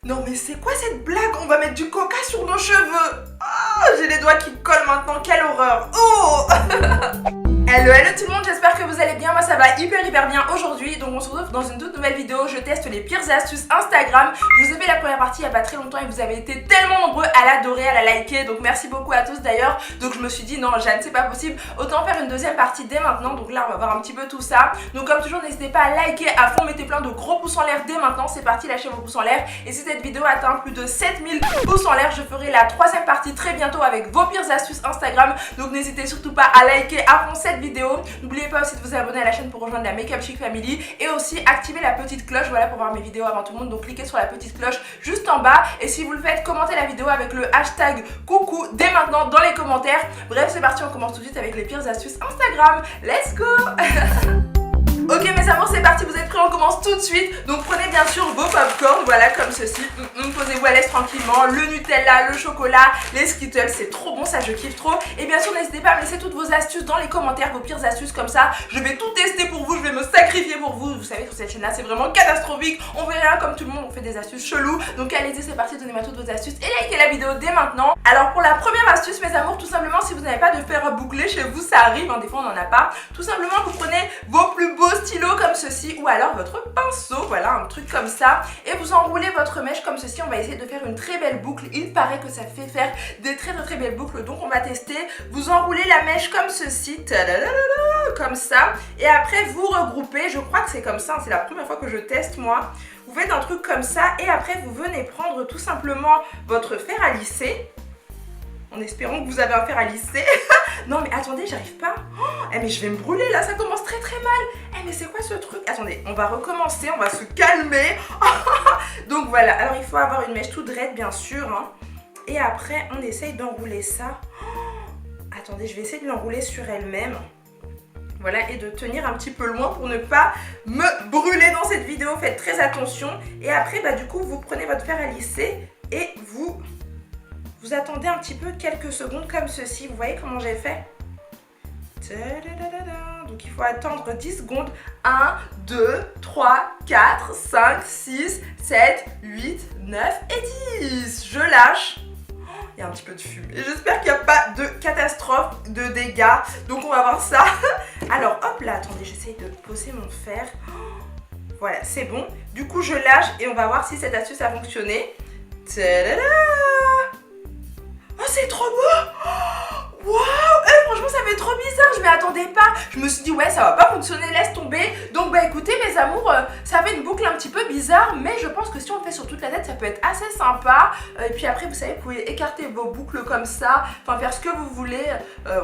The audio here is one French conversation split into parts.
Non mais c'est quoi cette blague? On va mettre du coca sur nos cheveux. Oh, j'ai les doigts qui collent maintenant, quelle horreur. Oh Hello tout le monde, j'espère que vous allez bien, moi ça va hyper bien aujourd'hui. Donc on se retrouve dans une toute nouvelle vidéo, je teste les pires astuces Instagram. Je vous ai fait la première partie il n'y a pas très longtemps et vous avez été tellement nombreux à l'adorer, à la liker. Donc merci beaucoup à tous d'ailleurs. Donc je me suis dit non Jeanne, c'est pas possible, autant faire une deuxième partie dès maintenant. Donc là on va voir un petit peu tout ça. Donc comme toujours n'hésitez pas à liker à fond, mettez plein de gros pouces en l'air dès maintenant. C'est parti, lâchez vos pouces en l'air. Et si cette vidéo atteint plus de 7000 pouces en l'air, je ferai la troisième partie très bientôt avec vos pires astuces Instagram. Donc n'hésitez surtout pas à liker à fond cette vidéo. N'oubliez pas aussi de vous abonner à la chaîne pour rejoindre la Makeup Chic Family et aussi activer la petite cloche, voilà, pour voir mes vidéos avant tout le monde. Donc cliquez sur la petite cloche juste en bas et si vous le faites, commentez la vidéo avec le hashtag coucou dès maintenant dans les commentaires. Bref, c'est parti, on commence tout de suite avec les pires astuces Instagram. Let's go. Ok mes amours, c'est parti, vous êtes prêts, on commence tout de suite. Donc prenez bien sûr vos popcorn, voilà comme ceci. Posez-vous à l'aise tranquillement, le Nutella, le chocolat, les Skittles, c'est trop bon, ça je kiffe trop. Et bien sûr n'hésitez pas à me laisser toutes vos astuces dans les commentaires, vos pires astuces, comme ça je vais tout tester pour vous, je vais me sacrifier pour vous. Vous savez que cette chaîne là c'est vraiment catastrophique, on verra comme tout le monde, on fait des astuces cheloues. Donc allez-y, c'est parti, donnez-moi toutes vos astuces et likez la vidéo dès maintenant. Alors pour la première astuce mes amours, tout simplement si vous n'avez pas de fer à boucler chez vous, ça arrive, hein, des fois on n'en a pas. Tout simplement vous prenez vos plus beaux stylos comme ceci ou alors votre pinceau, voilà un truc comme ça, et vous enroulez votre mèche comme ceci. On va essayer de faire une très belle boucle, il paraît que ça fait faire des très belles boucles, donc on va tester. Vous enroulez la mèche comme ceci, comme ça, et après vous regroupez, je crois que c'est comme ça, c'est la première fois que je teste moi. Vous faites un truc comme ça et après vous venez prendre tout simplement votre fer à lisser, en espérant que vous avez un fer à lisser. Non mais attendez, j'arrive pas. Oh, mais je vais me brûler là, ça commence très mal. Mais c'est quoi ce truc? Attendez, on va recommencer, on va se calmer. Donc voilà, alors il faut avoir une mèche toute raide bien sûr, hein. Et après on essaye d'enrouler ça. Attendez, je vais essayer de l'enrouler sur elle-même. Voilà, et de tenir un petit peu loin pour ne pas me brûler dans cette vidéo. Faites très attention. Et après, bah du coup, vous prenez votre fer à lisser et vous attendez un petit peu quelques secondes comme ceci. Vous voyez comment j'ai fait? Donc il faut attendre 10 secondes. 1, 2, 3, 4, 5, 6, 7, 8, 9 et 10. Je lâche. Il y a un petit peu de fumée. J'espère qu'il n'y a pas de catastrophe, de dégâts. Donc on va voir ça. Alors hop là, attendez, j'essaye de poser mon fer. Voilà, c'est bon. Du coup je lâche et on va voir si cette astuce a fonctionné. Tadada! Oh c'est trop beau! Waouh! Franchement ça fait trop bizarre, je m'y attendais pas. Je me suis dit ouais ça va pas fonctionner, laisse tomber. Donc bah écoutez mes amours, ça fait une boucle un petit peu bizarre, mais je pense que si on le fait sur toute la tête ça peut être assez sympa. Et puis après vous savez, vous pouvez écarter vos boucles comme ça, enfin faire ce que vous voulez.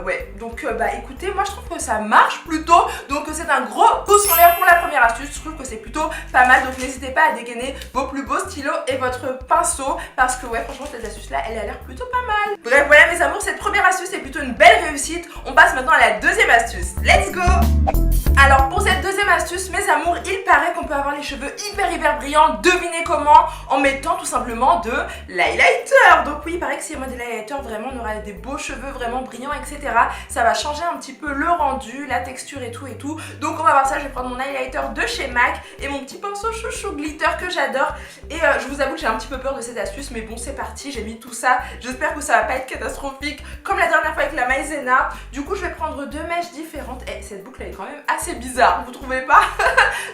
Ouais, donc bah écoutez, moi je trouve que ça marche plutôt. Donc c'est un gros pouce en l'air pour la première astuce. Je trouve que c'est plutôt pas mal, donc n'hésitez pas à dégainer vos plus beaux stylos et votre pinceau, parce que ouais franchement cette astuce là elle a l'air plutôt pas mal. Bref voilà mes amours, cette première astuce est plutôt une belle réussite. On passe maintenant à la deuxième astuce. Let's go! Alors pour cette deuxième astuce mes amours, il paraît qu'on peut avoir les cheveux hyper brillants. Devinez comment? En mettant tout simplement de l'highlighter. Donc oui, il paraît que si on met de l'highlighter, vraiment on aura des beaux cheveux vraiment brillants, etc. Ça va changer un petit peu le rendu, la texture et tout. Donc on va voir ça, je vais prendre mon highlighter de chez MAC et mon petit pinceau chouchou glitter que j'adore. Et je vous avoue que j'ai un petit peu peur de cette astuce, mais bon c'est parti, j'ai mis tout ça. J'espère que ça va pas être catastrophique comme la dernière fois avec la maïzena. Du coup je vais prendre deux mèches différentes. Et cette boucle elle est quand même assez bizarre, vous trouvez pas?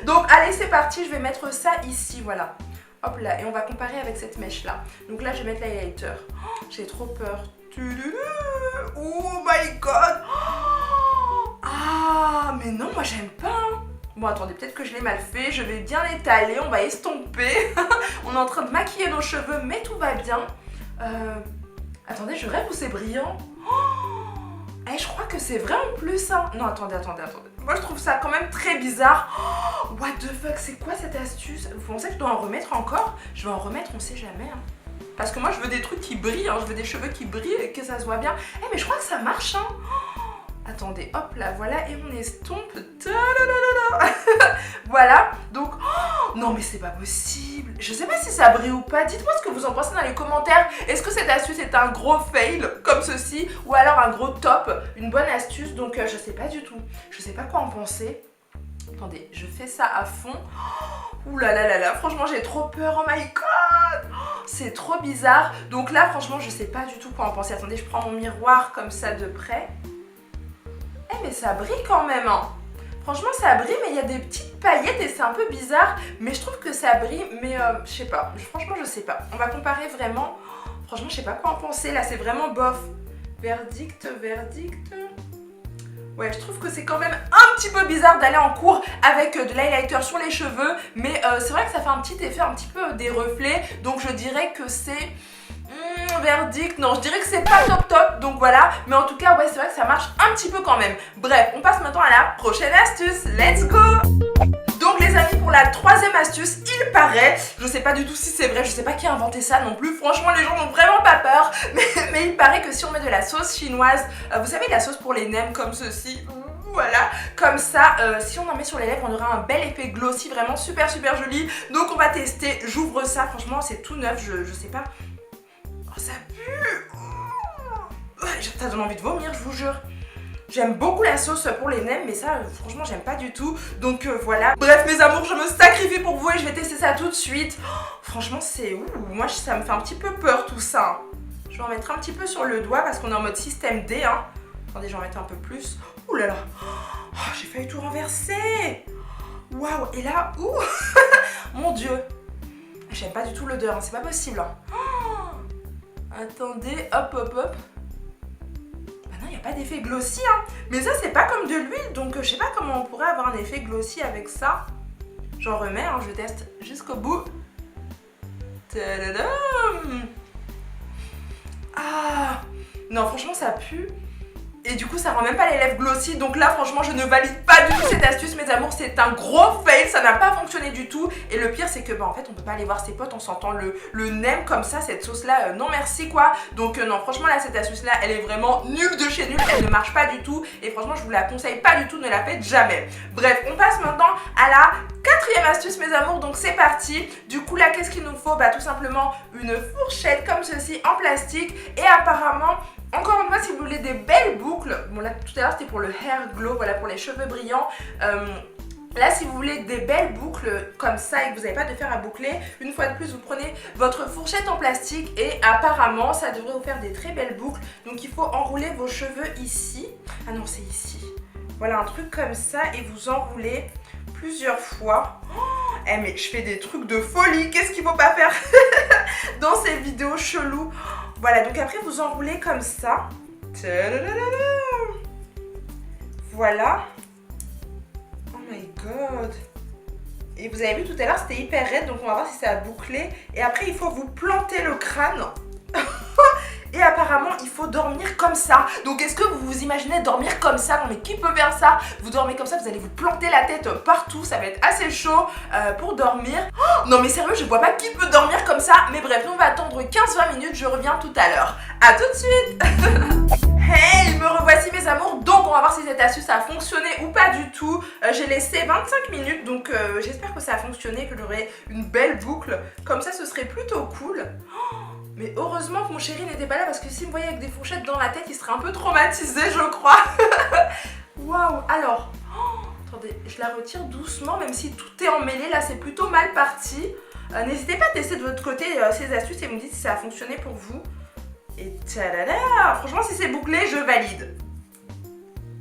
Donc allez c'est parti, je vais mettre ça ici, voilà. Hop là, et on va comparer avec cette mèche là. Donc là je vais mettre l'highlighter. Oh, j'ai trop peur. Oh my god. Ah mais non, moi j'aime pas, hein. Bon attendez, peut-être que je l'ai mal fait. Je vais bien l'étaler, on va estomper. On est en train de maquiller nos cheveux, mais tout va bien. Attendez, je rêve ou c'est brillant? Je crois que c'est vrai en plus, hein. Non attendez. Moi je trouve ça quand même très bizarre. What the fuck, c'est quoi cette astuce? Vous pensez que je dois en remettre encore? Je vais en remettre, on sait jamais, hein. Parce que moi je veux des trucs qui brillent, hein. Je veux des cheveux qui brillent et que ça se voit bien. Mais je crois que ça marche, hein. Attendez, hop là, voilà, et on estompe. Voilà, donc, non mais c'est pas possible. Je sais pas si ça brille ou pas. Dites-moi ce que vous en pensez dans les commentaires. Est-ce que cette astuce est un gros fail, comme ceci, ou alors un gros top, une bonne astuce? Donc je sais pas du tout. Je sais pas quoi en penser. Attendez, je fais ça à fond. Ouh là là là là, franchement j'ai trop peur, oh my god. c'est trop bizarre. Donc là franchement je sais pas du tout quoi en penser. Attendez, je prends mon miroir comme ça de près. Eh mais ça brille quand même hein. Franchement ça brille mais il y a des petites paillettes et c'est un peu bizarre. Mais je trouve que ça brille mais je sais pas. Franchement je sais pas. On va comparer vraiment. Franchement je sais pas quoi en penser. Là c'est vraiment bof. Verdict. Ouais, je trouve que c'est quand même un petit peu bizarre d'aller en cours avec de l'highlighter sur les cheveux. Mais c'est vrai que ça fait un petit effet, un petit peu des reflets. Donc je dirais que c'est... verdict, non, je dirais que c'est pas top. Donc voilà, mais en tout cas, ouais, c'est vrai que ça marche un petit peu quand même. Bref, on passe maintenant à la prochaine astuce. Let's go! Donc les amis, pour la troisième astuce, il paraît, je sais pas du tout si c'est vrai, je sais pas qui a inventé ça non plus, franchement les gens n'ont vraiment pas peur, mais il paraît que si on met de la sauce chinoise, vous savez la sauce pour les nems comme ceci, voilà, comme ça, si on en met sur les lèvres, on aura un bel effet glossy, vraiment super joli. Donc on va tester, j'ouvre ça, franchement c'est tout neuf, je sais pas, oh ça pue, ça donne envie de vomir, je vous jure. J'aime beaucoup la sauce pour les nems, mais ça, franchement, j'aime pas du tout. Donc voilà. Bref, mes amours, je me sacrifie pour vous et je vais tester ça tout de suite. Oh, franchement, c'est... moi, ça me fait un petit peu peur tout ça. Je vais en mettre un petit peu sur le doigt parce qu'on est en mode système D. Hein. Attendez, j'en mettre un peu plus. Ouh là là. Oh, j'ai failli tout renverser. Waouh. Et là, mon Dieu. J'aime pas du tout l'odeur, hein. C'est pas possible. Hein. Oh, attendez, hop. Il n'y a pas d'effet glossy hein. Mais ça c'est pas comme de l'huile. Donc je sais pas comment on pourrait avoir un effet glossy avec ça. J'en remets hein, je teste jusqu'au bout. Tadadam. Ah non franchement ça pue. Et du coup ça rend même pas les lèvres glossy. Donc là franchement je ne valide pas du tout cette astuce mes amours. C'est un gros fail, ça n'a pas fonctionné du tout. Et le pire c'est que en fait on peut pas aller voir ses potes en sentant le nem comme ça. Cette sauce là non merci quoi. Donc non franchement là cette astuce là elle est vraiment nulle de chez nulle. Elle ne marche pas du tout. Et franchement je vous la conseille pas du tout, ne la faites jamais. Bref on passe maintenant à la quatrième astuce mes amours. Donc c'est parti. Du coup là qu'est-ce qu'il nous faut? Tout simplement une fourchette comme ceci en plastique. Et apparemment encore une fois, si vous voulez des belles boucles, bon là tout à l'heure c'était pour le hair glow, voilà pour les cheveux brillants. Là si vous voulez des belles boucles comme ça et que vous n'avez pas de fer à boucler, une fois de plus vous prenez votre fourchette en plastique et apparemment ça devrait vous faire des très belles boucles. Donc il faut enrouler vos cheveux ici. Ah non c'est ici. Voilà un truc comme ça et vous enroulez plusieurs fois. Eh mais je fais des trucs de folie, qu'est-ce qu'il faut pas faire dans ces vidéos cheloues. Voilà, donc après vous enroulez comme ça. Voilà. Oh my god. Et vous avez vu tout à l'heure c'était hyper raide, donc on va voir si ça a bouclé. Et après il faut vous planter le crâne. Et apparemment il faut dormir comme ça. Donc est-ce que vous vous imaginez dormir comme ça? Non mais qui peut faire ça? Vous dormez comme ça, vous allez vous planter la tête partout. Ça va être assez chaud pour dormir. Oh, non mais sérieux je vois pas qui peut dormir comme ça. Mais bref nous on va attendre 15-20 minutes. Je reviens tout à l'heure. A tout de suite. Hey, me revoici mes amours. Donc on va voir si cette astuce a fonctionné ou pas du tout. J'ai laissé 25 minutes. Donc j'espère que ça a fonctionné, que j'aurai une belle boucle. Comme ça ce serait plutôt cool. Oh, mais heureusement que mon chéri n'était pas là parce que s'il me voyait avec des fourchettes dans la tête, il serait un peu traumatisé, je crois. Waouh, alors, attendez, je la retire doucement, même si tout est emmêlé, là c'est plutôt mal parti. N'hésitez pas à tester de votre côté ces astuces et vous me dites si ça a fonctionné pour vous. Et tadada, franchement si c'est bouclé, je valide.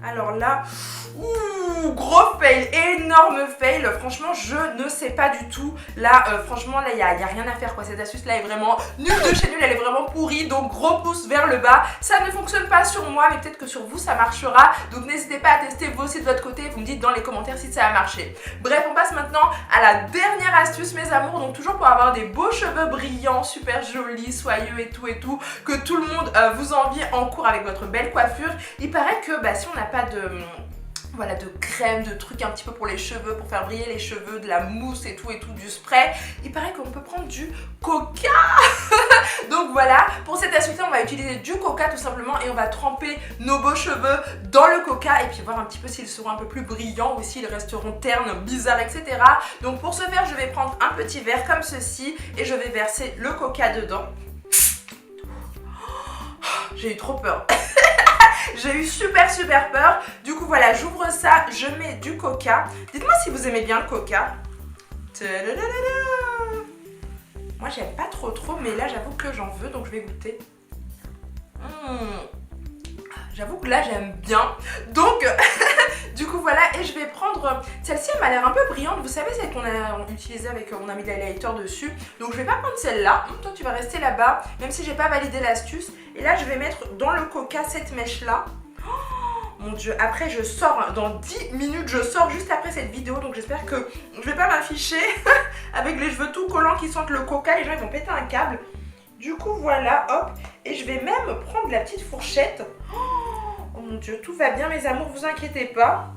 Alors là, gros fail, énorme fail. Franchement, je ne sais pas du tout. Là, franchement, là, il n'y a rien à faire quoi. Cette astuce-là est vraiment nulle de chez nulle. Elle est vraiment pourrie. Donc, gros pouce vers le bas. Ça ne fonctionne pas sur moi, mais peut-être que sur vous, ça marchera. Donc, n'hésitez pas à tester vous aussi de votre côté. Vous me dites dans les commentaires si ça a marché. Bref, on passe maintenant à la dernière astuce, mes amours. Donc, toujours pour avoir des beaux cheveux brillants, super jolis, soyeux et tout, que tout le monde vous envie en cours avec votre belle coiffure. Il paraît que si on n'a pas de crème, de trucs un petit peu pour les cheveux, pour faire briller les cheveux, de la mousse et tout, du spray, il paraît qu'on peut prendre du coca. Donc voilà, pour cette astuce-là, on va utiliser du coca tout simplement et on va tremper nos beaux cheveux dans le coca et puis voir un petit peu s'ils seront un peu plus brillants ou s'ils resteront ternes, bizarres, etc. Donc pour ce faire, je vais prendre un petit verre comme ceci et je vais verser le coca dedans. J'ai eu trop peur. J'ai eu super peur. Du coup voilà, j'ouvre ça, je mets du coca. Dites-moi si vous aimez bien le coca. Moi j'aime pas trop mais là j'avoue que j'en veux, donc je vais goûter. J'avoue que là j'aime bien. Donc du coup voilà, et je vais prendre celle-ci, elle m'a l'air un peu brillante. Vous savez celle qu'on a utilisée avec, on a mis l'highlighter dessus. Donc je vais pas prendre celle-là. Toi tu vas rester là-bas, même si j'ai pas validé l'astuce. Et là je vais mettre dans le coca cette mèche-là. Mon dieu, après je sors, dans 10 minutes je sors juste après cette vidéo. Donc j'espère que je vais pas m'afficher avec les cheveux tout collants qui sentent le coca. Les gens ils vont péter un câble. Du coup voilà, hop. Et je vais même prendre la petite fourchette. Oh mon dieu, tout va bien mes amours, vous inquiétez pas.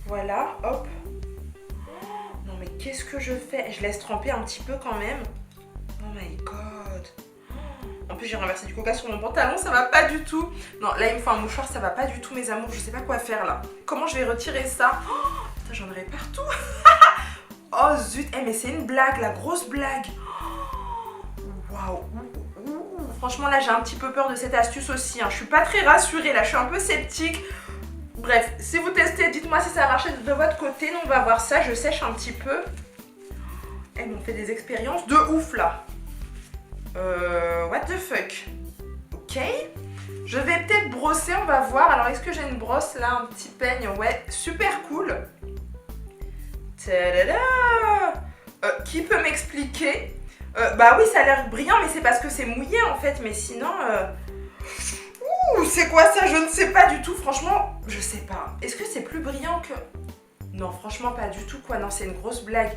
Voilà, hop. Non mais qu'est-ce que je fais? Je laisse tremper un petit peu quand même. Oh my god. En plus j'ai renversé du coca sur mon pantalon, ça va pas du tout. Non, là il me faut un mouchoir, ça va pas du tout mes amours. Je sais pas quoi faire là. Comment je vais retirer ça? Oh, putain, j'en aurai partout. Oh zut, mais c'est une blague, la grosse blague. Waouh. Franchement là j'ai un petit peu peur de cette astuce aussi, hein. Je suis pas très rassurée là, je suis un peu sceptique. Bref, si vous testez, dites-moi si ça a marché de votre côté. Nous on va voir ça, je sèche un petit peu. Elles m'ont fait des expériences de ouf là. What the fuck. Ok. Je vais peut-être brosser, on va voir. Alors est-ce que j'ai une brosse là, un petit peigne? Ouais, super cool. Tadada. Qui peut m'expliquer? Bah oui, ça a l'air brillant, mais c'est parce que c'est mouillé en fait. Mais sinon, ouh, c'est quoi ça? Je ne sais pas du tout. Franchement, je sais pas. Est-ce que c'est plus brillant que... Non, franchement, pas du tout quoi. Non, c'est une grosse blague.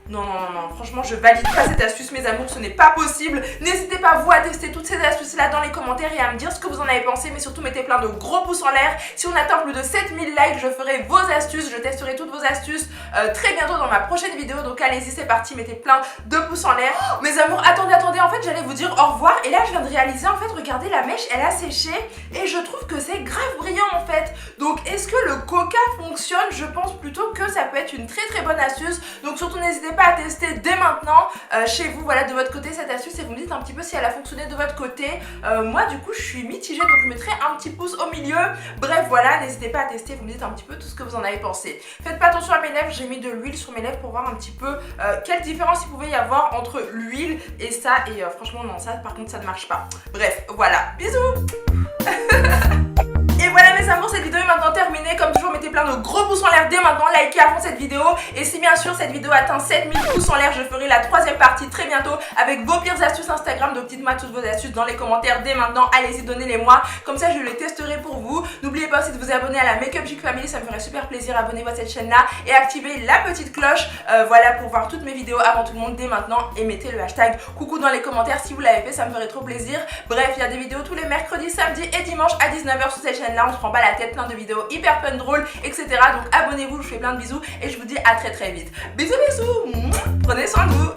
Non, franchement, je valide pas cette astuce, mes amours, ce n'est pas possible. N'hésitez pas, vous, à tester toutes ces astuces-là dans les commentaires et à me dire ce que vous en avez pensé, mais surtout, mettez plein de gros pouces en l'air. Si on atteint plus de 7000 likes, je ferai vos astuces, je testerai toutes vos astuces très bientôt dans ma prochaine vidéo. Donc, allez-y, c'est parti, mettez plein de pouces en l'air. Oh, mes amours, attendez, en fait, j'allais vous dire au revoir. Et là, je viens de réaliser, en fait, regardez, la mèche, elle a séché. Et je trouve que c'est grave brillant, en fait. Donc, est-ce que le coca fonctionne? Je pense plutôt que ça peut être une très bonne astuce. Donc, surtout, n'hésitez pas à tester dès maintenant chez vous, voilà, de votre côté cette astuce, et vous me dites un petit peu si elle a fonctionné de votre côté. Moi du coup je suis mitigée, donc je mettrai un petit pouce au milieu. Bref voilà, n'hésitez pas à tester, vous me dites un petit peu tout ce que vous en avez pensé. Faites pas attention à mes lèvres, j'ai mis de l'huile sur mes lèvres pour voir un petit peu quelle différence il pouvait y avoir entre l'huile et ça, et franchement non, ça par contre ça ne marche pas. Bref voilà, bisous. Et voilà mes amours, cette vidéo est maintenant terminée. Comme toujours, mettez plein de gros pouces en l'air dès maintenant, likez à fond cette vidéo. Et si bien sûr cette vidéo atteint 7000 pouces en l'air, je ferai la 3e partie très bientôt avec vos pires astuces Instagram. Donc dites-moi toutes vos astuces dans les commentaires dès maintenant. Allez-y, donnez-les moi, comme ça je les testerai pour vous. N'oubliez pas aussi de vous abonner à la Makeup Chic Family, ça me ferait super plaisir. Abonnez-vous à cette chaîne là et activez la petite cloche, voilà, pour voir toutes mes vidéos avant tout le monde dès maintenant. Et mettez le hashtag coucou dans les commentaires si vous l'avez fait, ça me ferait trop plaisir. Bref, il y a des vidéos tous les mercredis, samedis et dimanches à 19h sur cette chaîne là. On se prend pas la tête, plein de vidéos hyper fun, drôles, etc. Donc abonnez-vous, je vous fais plein de bisous et je vous dis à très vite. Bisous bisous, prenez soin de vous.